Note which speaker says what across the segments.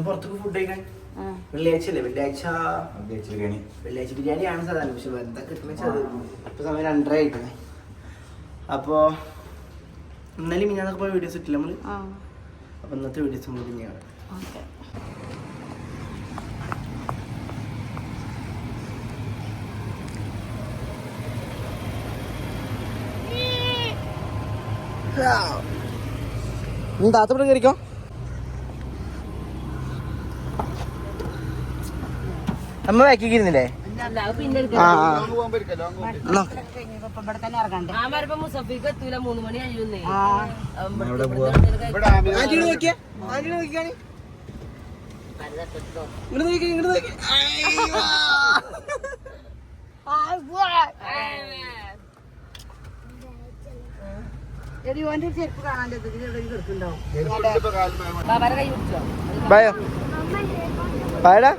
Speaker 1: പുറത്തൊക്കെ ഫുഡ് കഴിക്കാൻ വെള്ളിയാഴ്ച അല്ലേ? വെള്ളിയാഴ്ച ബിരിയാണിയാണ് സാധാരണ. പക്ഷെ എന്തൊക്കെ കിട്ടുന്ന ഇപ്പൊ സമയം 2:30 ആയിട്ടേ. അപ്പൊ ഇന്നലെ മിഞ്ഞാന്നൊക്കെ പോയ വീഡിയോസ് ഇട്ടില്ല നമ്മള്. അപ്പൊ ഇന്നത്തെ വീഡിയോസ് നമ്മൾ പിന്നെയാണ്. താത്തപ്പുറം കയറിക്കോ. അമ്മ ബാക്കിൽ ഇരുന്നില്ലേ? ബായോ ബായടാ.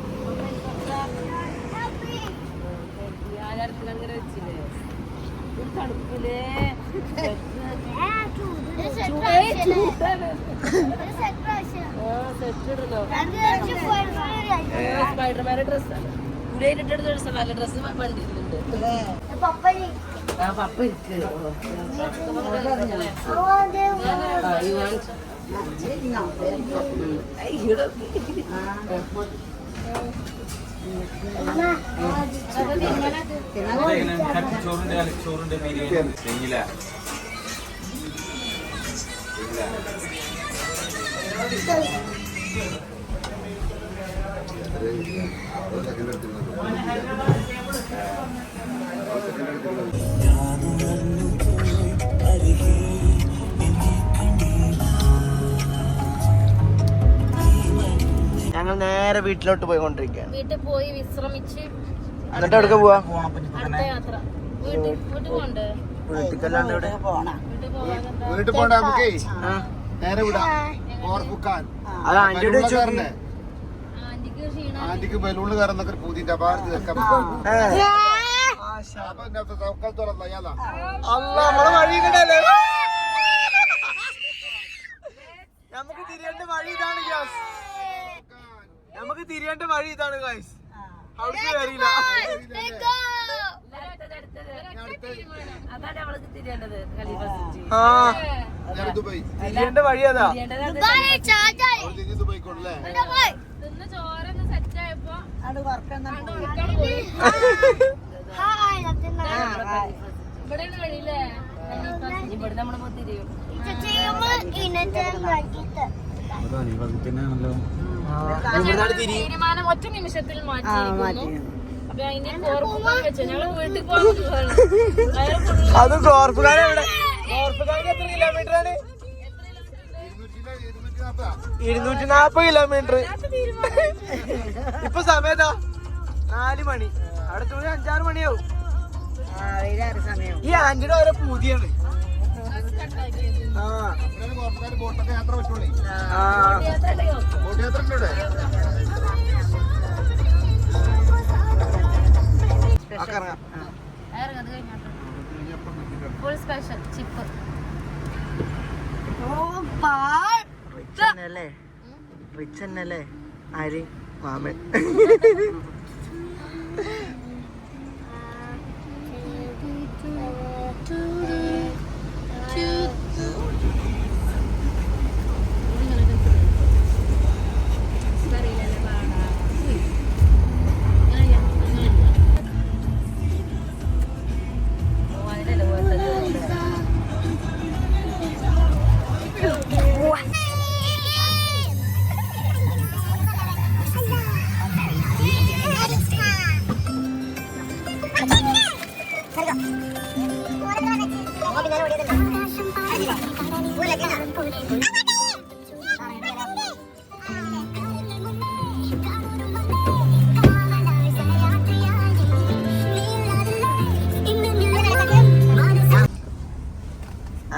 Speaker 2: സ്പൈഡർമാന്റെ ഡ്രസ്സാണ്. നല്ല ഡ്രസ്സ് പണ്ടിട്ടുണ്ട്. പപ്പ ഇരിക്ക്.
Speaker 3: ചോറിന്റെ ബിരിയാണി
Speaker 1: ഞങ്ങൾ നേരെ വീട്ടിലോട്ട് പോയിക്കൊണ്ടിരിക്കുകയാണ്.
Speaker 2: വീട്ടിൽ പോയി വിശ്രമിച്ച്
Speaker 1: എന്നിട്ട് എവിടെ പോവാ?
Speaker 2: അടുത്ത യാത്ര വീട്ടിൽ പോണ്ടേ?
Speaker 1: വീട്ടിക്കല്ലാണ്ട് ഇവിടെ
Speaker 4: വീട്ടിൽ പോണ്ട നമുക്ക് നേരെ വിടാം.
Speaker 1: അത് ആന്റിയോട് വെച്ചോണ്ട്
Speaker 4: ആന്റിക്ക് ബലൂണ് കയറുന്നൊക്കെ പൂതിന്റെ അപാരത്തിൽ
Speaker 1: നമുക്ക് തിരിയേണ്ട വഴി ഇതാണ് ഗ്യാസ്. നമുക്ക് തിരിയേണ്ട വഴി ഇതാണ് ഗൈസ്. അവിടേക്ക് വരില്ല. തിരിയേണ്ട വഴി അതാ.
Speaker 2: തീരുമാനം ഒറ്റ നിമിഷത്തിൽ മാറ്റി.
Speaker 1: അത് കോർപ്പുകാരൻ എവിടെ? കോർപ്പുകാരൻ എത്ര കിലോമീറ്റർ ആണ്? 240 കിലോമീറ്റർ. ഇപ്പൊ സമയത്താ 4 മണി. അടുത്ത 5-6 മണിയാവും. ഈ ആന്റിയുടെ ഓരോ പൂതിയാണ്.
Speaker 4: ബോട്ടൊക്കെ യാത്ര പറ്റുള്ളൂ. ബോട്ട് യാത്ര ഉണ്ട് ഇവിടെ.
Speaker 2: Full special chip.
Speaker 1: റിച്ച് തന്നെയല്ലേ ആര്? മാമൻ.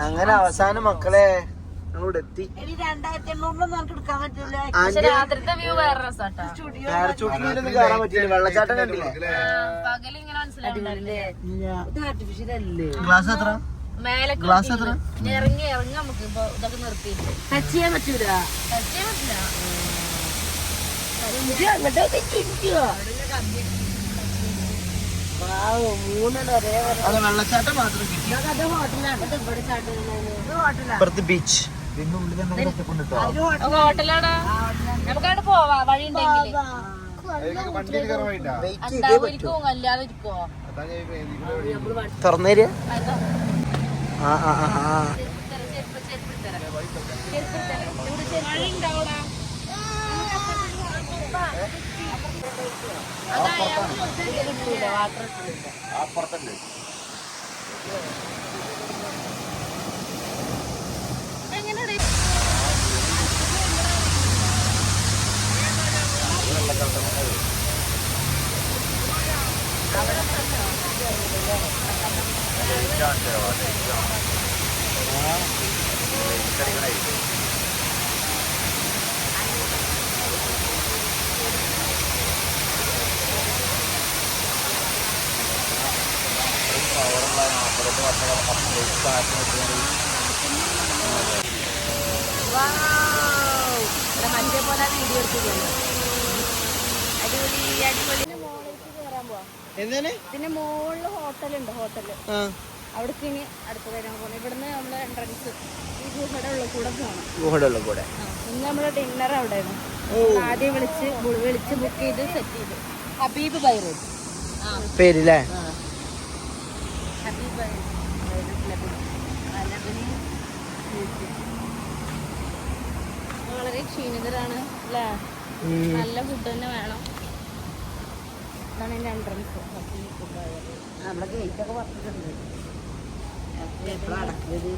Speaker 1: അങ്ങനെ അവസാനം മക്കളെ ഞങ്ങളിവിടെ എത്തി. പാരച്ചൂട്ടിലൊന്നും കയറാൻ പറ്റില്ല. വെള്ളച്ചാട്ടം കണ്ടില്ലേ? ഗ്ലാസ് എത്ര?
Speaker 2: മേലൊക്കെ
Speaker 1: ഗ്ലാസ് എത്ര?
Speaker 2: ഇറങ്ങി നമുക്ക് ഇപ്പൊ ഇതൊക്കെ നിർത്തിയിട്ട്
Speaker 3: ടച്ച് ചെയ്യാൻ പറ്റൂല.
Speaker 2: ടച്ച് ചെയ്യാൻ പറ്റില്ല.
Speaker 3: മൂന്നെണ്ണം ഒരേ
Speaker 1: അത് വെള്ളച്ചാട്ടം മാത്രം കിട്ടി.
Speaker 3: ഹോട്ടലാണ്. ഇവിടെ ചാട്ടുന്നത്
Speaker 1: ഇപ്പുറത്ത് ബീച്ച്.
Speaker 2: ഹോട്ടലാടാ. നമുക്കവിടെ പോവാ വഴി ഉണ്ടെങ്കിൽ.
Speaker 4: വണ്ടിയിൽ കയറാൻ വേണ്ടിട്ടാ
Speaker 2: ഉണ്ടാവുമായിരിക്കും അല്ലാതെ ഇരിക്കോ.
Speaker 1: തുറന്നേര്. ആ ആ ആ ആ
Speaker 2: വഴി ഉണ്ടാവൂടാ.
Speaker 4: അപ്പുറത്തുണ്ട്.
Speaker 2: എങ്ങനെ
Speaker 3: മറ്റേ പോലെ വീഡിയോ എടുത്തില്ല. അടിപൊളി അടിപൊളി. കയറാൻ പോവാ.
Speaker 1: എന്താണ്?
Speaker 3: ഇതിന്റെ മുകളില് ഹോട്ടലുണ്ട്. ഹോട്ടല്
Speaker 1: ആ
Speaker 3: അവിടേക്ക് ഇനി അടുത്ത വരാൻ പോകണം. ഇവിടുന്ന് നമ്മള് എൻട്രൻസ് ഈ ഗുഹയുടെ ഉള്ളിൽ കൂടെ പോകണം.
Speaker 1: ഗുഹയുടെ കൂടെ.
Speaker 3: ഇന്ന് നമ്മള് ഡിന്നർ അവിടെയാണ്. ആദ്യം വിളിച്ച് ബുക്ക് ചെയ്ത് സെറ്റ് ചെയ്ത്. ഹബീബ് ബൈ റോഡ്
Speaker 1: പേരില്ലേ?
Speaker 3: ഹബീബ് ബൈ വളരെ ക്ഷീണിതരാണ് അല്ലേ? നല്ല ഫുഡ് തന്നെ വേണം. ഇതാണ് എൻ്റെ എൻട്രൻസ്. നമ്മുടെ ഗേറ്റൊക്കെ പറഞ്ഞിട്ടുണ്ട്. എപ്പോഴാണ് അടക്കിയത്?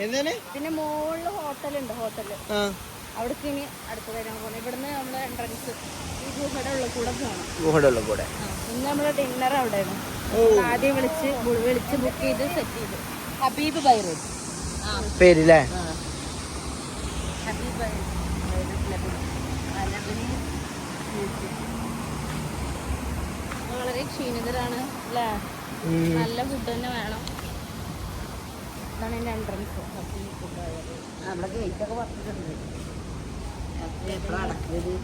Speaker 1: എന്താണ്?
Speaker 3: പിന്നെ മുകളില് ഹോട്ടലുണ്ട്. ഹോട്ടല്
Speaker 1: ആ
Speaker 3: അവിടേക്ക് ഇനി അടുത്ത വരാൻ പോകണം. ഇവിടുന്ന് നമ്മള് എൻട്രൻസ് ഈ ഗുഹയുടെ ഉള്ളിൽ കൂടെ പോകണം.
Speaker 1: ഗുഹയുടെ കൂടെ.
Speaker 3: ഇന്ന് നമ്മള് ഡിന്നർ അവിടെയാണ്. ആദ്യം വിളിച്ച് ബുക്ക് ചെയ്ത് സെറ്റ് ചെയ്ത്. ഹബീബ് ബൈ റോഡ്
Speaker 1: പേരില്ലേ?
Speaker 3: ഹബീബ് ബൈ വളരെ ക്ഷീണിതരാണ് അല്ലേ? നല്ല ഫുഡ് തന്നെ വേണം. ഇതാണ് എൻ്റെ എൻട്രൻസ്. നമ്മുടെ ഗേറ്റൊക്കെ പറഞ്ഞിട്ടുണ്ട്. എപ്പോഴാണ് അടക്കിയത്?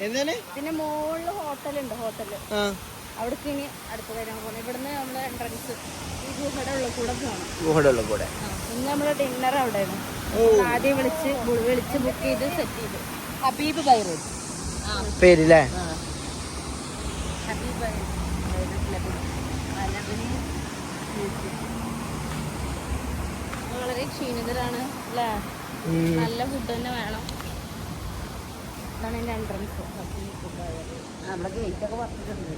Speaker 1: എന്താണ്?
Speaker 3: പിന്നെ മുകളില് ഹോട്ടലുണ്ട്. ഹോട്ടല്
Speaker 1: ആ
Speaker 3: അവിടേക്ക് ഇനി അടുത്ത വരാൻ പോകണം. ഇവിടുന്ന് നമ്മള് എൻട്രൻസ് ഈ ഗുഹയുടെ ഉള്ളിൽ കൂടെ പോകണം.
Speaker 1: ഗുഹയുടെ കൂടെ.
Speaker 3: ഇന്ന് നമ്മള് ഡിന്നർ അവിടെയാണ്. ആദ്യം വിളിച്ച് ബുക്ക് ചെയ്ത് സെറ്റ് ചെയ്ത്. ഹബീബ് ബൈ റോഡ്
Speaker 1: പേരില്ലേ?
Speaker 3: ഹബീബ് ബൈ വളരെ ക്ഷീണിതരാണ് അല്ലേ? നല്ല ഫുഡ് തന്നെ വേണം. ഇതാണ് എൻ്റെ എൻട്രൻസ്. നമ്മുടെ ഗേറ്റൊക്കെ പറഞ്ഞിട്ടുണ്ട്.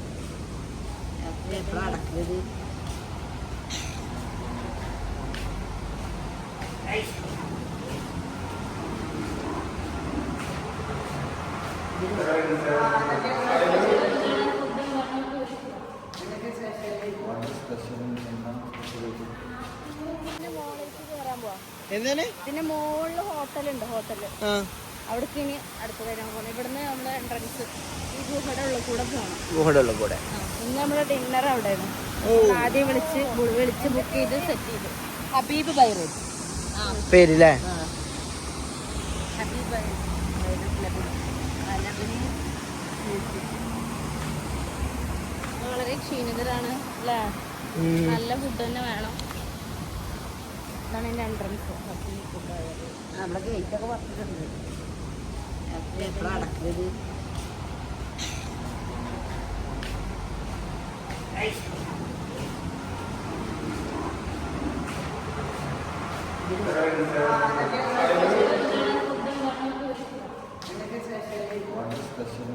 Speaker 3: എപ്പോഴാണ് അടക്കിയത്?
Speaker 1: എന്താണ്?
Speaker 3: പിന്നെ മുകളില് ഹോട്ടലുണ്ട്. ഹോട്ടല്
Speaker 1: ആ
Speaker 3: അവിടേക്ക് ഇനി അടുത്ത വരാൻ പോകണം. ഇവിടുന്ന് നമ്മള് എൻട്രൻസ് ഈ ഗുഹയുടെ ഉള്ളിൽ കൂടെ പോകണം.
Speaker 1: ഗുഹയുടെ കൂടെ.
Speaker 3: ഇന്ന് നമ്മള് ഡിന്നർ അവിടെയാണ്. ആദ്യം വിളിച്ച് ബുക്ക് ചെയ്ത് സെറ്റ് ചെയ്ത്. ഹബീബ് ബൈ റോഡ്
Speaker 1: പേരില്ലേ?
Speaker 3: ഹബീബ് ബൈ വളരെ ക്ഷീണിതരാണ് അല്ലേ? നല്ല ഫുഡ് തന്നെ വേണം. ഇതാണ് എൻ്റെ എൻട്രൻസ്. നമ്മുടെ ഗേറ്റൊക്കെ പറഞ്ഞിട്ടുണ്ട്. എപ്പോഴാണ് അടക്കിയത്?
Speaker 4: സ്പെഷ്യൽ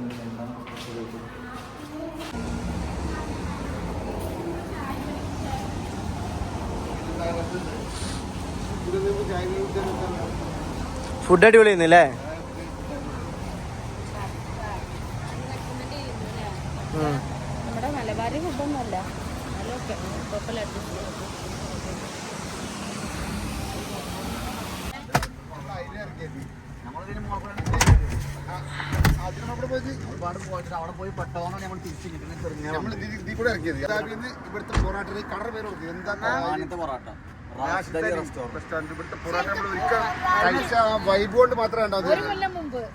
Speaker 1: ഫുഡ് അടിപൊളിയായിരുന്നു അല്ലേ?
Speaker 3: നമ്മുടെ മലബാറി ഫുഡൊന്നുമല്ല, നല്ലൊക്കെ കുഴപ്പമില്ല.
Speaker 4: അവിടെ പോയി പെട്ടോന്നാണ് നമ്മൾ തിരിച്ചു ഇവിടുത്തെ പൊറാട്ട കടറ പേര് കൊടുക്കുക എന്താ പൊറാട്ട വൈബ് കൊണ്ട് മാത്രമേ ഉണ്ടാവും.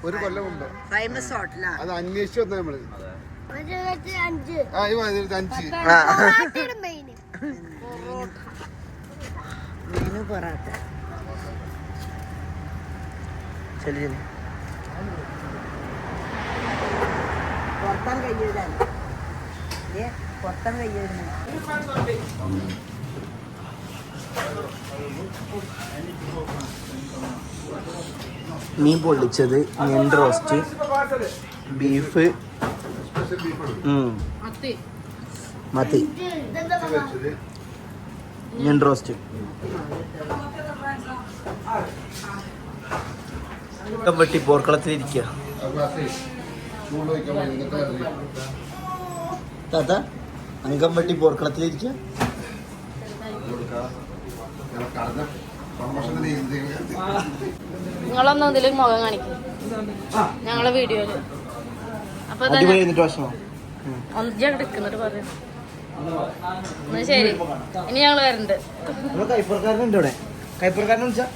Speaker 4: ഒരു കൊല്ലം മുമ്പ്
Speaker 3: ഫേമസ് ഹോട്ടലാ
Speaker 4: അത് അന്വേഷിച്ചു വന്നത് നമ്മള്. 5
Speaker 3: മെനു പൊറാട്ട.
Speaker 1: ശരി ശരി.
Speaker 3: പുറത്താൻ കയ്യെഴുതാൻ പുറത്താൻ കയ്യെഴുതാൻ.
Speaker 1: മീൻ പൊള്ളിച്ചത്, ഞണ്ട് റോസ്റ്റ്, ബീഫ്, മത്തി, ഞണ്ട് റോസ്റ്റ്, വെട്ടി പോർക്കളത്തിലിരിക്കുക. താത്ത അംഗം വെട്ടി പോർക്കളത്തിലിരിക്കുക.
Speaker 2: നിങ്ങളൊന്നും ഇതില് മുഖം കാണിക്കും ഞങ്ങളെ വീഡിയോയില്. അപ്പൊ എടുക്കുന്നിട്ട് പറയും. എന്നാ ശരി, ഇനി ഞങ്ങള് വരണ്ട്.
Speaker 1: കൈപ്പുറക്കാരനുണ്ട് ഇവിടെ. കൈപ്പുറക്കാരനെ വിളിച്ചാ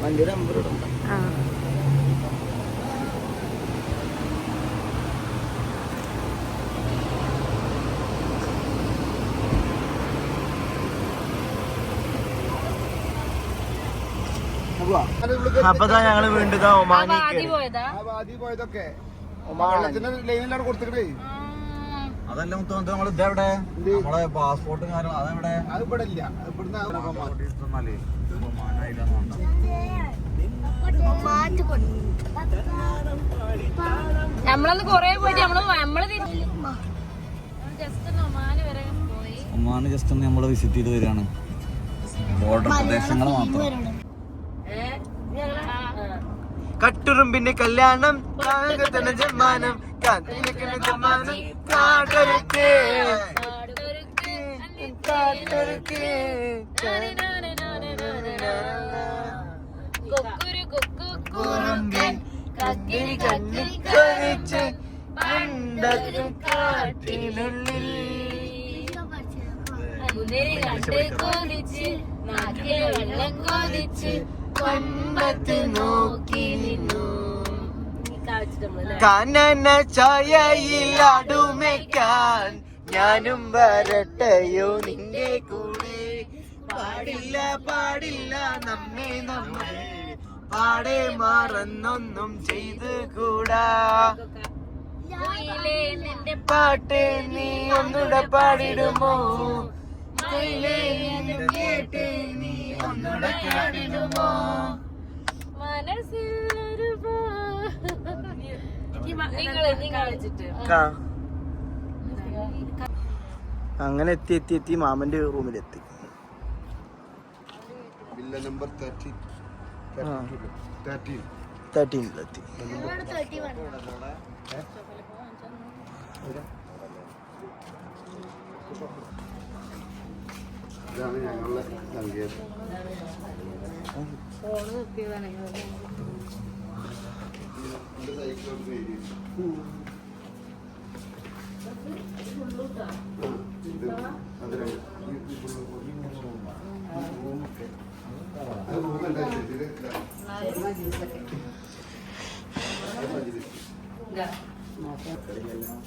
Speaker 1: വണ്ടിയുടെ നമ്പർ ഇടണ്ട. അപ്പൊ ഞങ്ങള് വീണ്ടും ഒമാനി
Speaker 4: പോയതൊക്കെ ലൈനിലാണ് കൊടുത്തിട്ടേ.
Speaker 5: അതെല്ലാം നമ്മള് ഇതെവിടെ നമ്മളെ പാസ്പോർട്ടും കാര്യങ്ങളും അതെവിടെ?
Speaker 4: അത് ഇവിടെ ഇല്ല. ഇവിടുന്ന്
Speaker 2: നമ്മളന്ന് കൊറേ പോയിട്ട് നമ്മള് ജസ്റ്റ് ഒമാന് വരെ പോയി.
Speaker 5: ഒമാന് ജസ്റ്റ് ഒന്ന് നമ്മള് വിസിറ്റ് ചെയ്ത് വരികയാണ്. ബോർഡർ പ്രദേശങ്ങൾ മാത്രം.
Speaker 1: കട്ടുറുമ്പിന്റെ കല്യാണം ജമ്മാനം കാനന ചായയിലാടുമേക്കാൻ ഞാനും വരട്ടെയോ നിന്റെ കൂടെ. പാടില്ല പാടില്ല നമ്മെ നമ്മൾ പാടെ മറന്നൊന്നും ചെയ്ത് കൂടാ. നിന്റെ പാട്ട് നീ ഒന്നുകൂടെ പാടിടുമോ? കേട്ട് നീ ഒന്നുകൂടെ പാടിടുമോ?
Speaker 2: മനസ്സിലൊരു
Speaker 1: അങ്ങനെ എത്തി മാമന്റെ റൂമിലെത്തി.
Speaker 4: Villa number
Speaker 1: 13-ലെത്തി.
Speaker 4: ഇതാണ് ഞങ്ങളെ നൽകിയത്.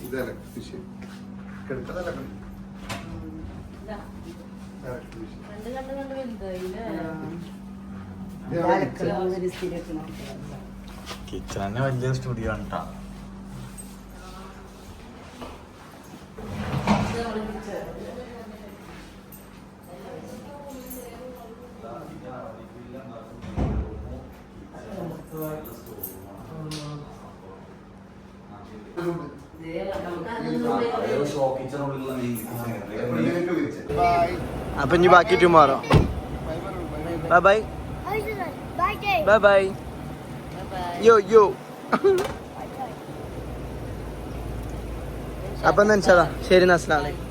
Speaker 4: ഇതല്ല ഫിഷ് കിടക്കതല്ല
Speaker 5: കിച്ചൺ തന്നെ വലിയ സ്റ്റുഡിയോ ആണ് കേട്ടോ.
Speaker 1: അപ്പൊ ഇനി ബാക്കി tomorrow. Bye bye bye bye യോ യോ. അപ്പൊ എന്താ ശരി, അസ്സലാമു അലൈക്കും.